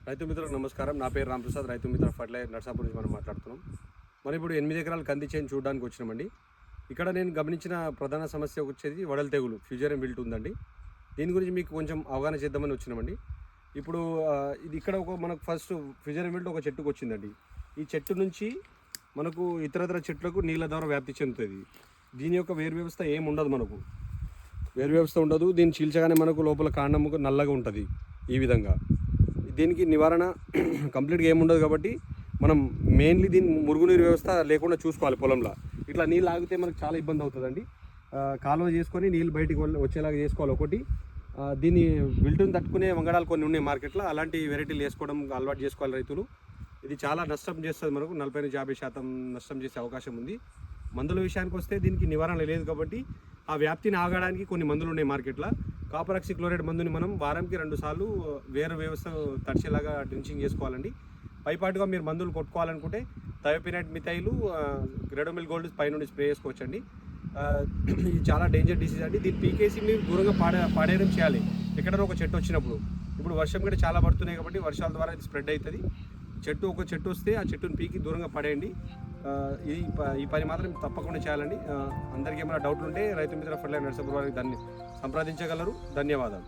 రైతు మిత్రులకు నమస్కారం. నా పేరు రాంప్రసాద్. రైతు మిత్ర ఫర్టిలైజర్ నర్సాపూర్ నుంచి మనం మాట్లాడుతున్నాం. మనం ఇప్పుడు 8 ఎకరాల కంది చేను చూడడానికి వచ్చినామండి. ఇక్కడ నేను గమనించిన ప్రధాన సమస్య వచ్చేది వడల తెగులు, ఫ్యూజర్ విల్ట్ ఉందండి. దీని గురించి మీకు కొంచెం అవగాహన చేద్దామని వచ్చినామండి. ఇప్పుడు ఇది ఇక్కడ మనకు ఫస్ట్ ఫ్యూజర్ విల్ట్ ఒక చెట్టుకు వచ్చిందండి. ఈ చెట్టు నుంచి మనకు ఇతరతర చెట్లకు నీళ్ళ ద్వారా వ్యాప్తి చెందుతుంది. దీని యొక్క వేరు వ్యవస్థ ఏమి ఉండదు, మనకు వేరు వ్యవస్థ ఉండదు. దీన్ని చీల్చగానే మనకు లోపల కాండముకు నల్లగా ఉంటుంది. ఈ విధంగా దీనికి నివారణ కంప్లీట్గా ఏముండదు కాబట్టి మనం మెయిన్లీ దీని మురుగునీరు వ్యవస్థ లేకుండా చూసుకోవాలి. పొలంలో ఇట్లా నీళ్ళు ఆగితే మనకు చాలా ఇబ్బంది అవుతుందండి. కాలువ చేసుకొని నీళ్ళు బయటికి వచ్చేలాగా చేసుకోవాలి. ఒకటి దీన్ని విల్టుని తట్టుకునే వంగడాలు కొన్ని ఉన్నాయి మార్కెట్లో, అలాంటి వెరైటీలు వేసుకోవడం అలవాటు చేసుకోవాలి రైతులు. ఇది చాలా నష్టం చేస్తుంది, మనకు 40-50% నష్టం చేసే అవకాశం ఉంది. మందుల విషయానికి వస్తే దీనికి నివారణ లేదు కాబట్టి ఆ వ్యాప్తిని ఆగడానికి కొన్ని మందులు ఉన్నాయి మార్కెట్లో. కాపర్ ఆక్సిక్లోరైడ్ మందుని మనం వారానికి 2 సార్లు వేరు వ్యవస్థ తడిచేలాగా డ్రించింగ్ చేసుకోవాలండి. పైపాటుగా మీరు మందులు కొట్టుకోవాలనుకుంటే థయోపినైట్ మిథైలు, గ్రెడోమిల్ గోల్డ్ పైనుండి స్ప్రే చేసుకోవచ్చండి. ఇది చాలా డేంజర్ డిసీజ్ అండి. దీన్ని పీకేసి మీరు దూరంగా పాడేయడం చేయాలి. ఎక్కడైనా ఒక చెట్టు వచ్చినప్పుడు. ఇప్పుడు వర్షం కూడా చాలా పడుతున్నాయి కాబట్టి వర్షాల ద్వారా ఇది స్ప్రెడ్ అవుతుంది. ఒక చెట్టు వస్తే ఆ చెట్టుని పీకి దూరంగా పడేయండి. ఈ పని మాత్రం తప్పకుండా చేయాలండి. అందరికీ ఏమైనా డౌట్లు ఉంటే రైతు మిత్ర ఫర్టిలైజర్ నర్సాపూర్ వారికి దాన్ని సంప్రదించగలరు. ధన్యవాదాలు.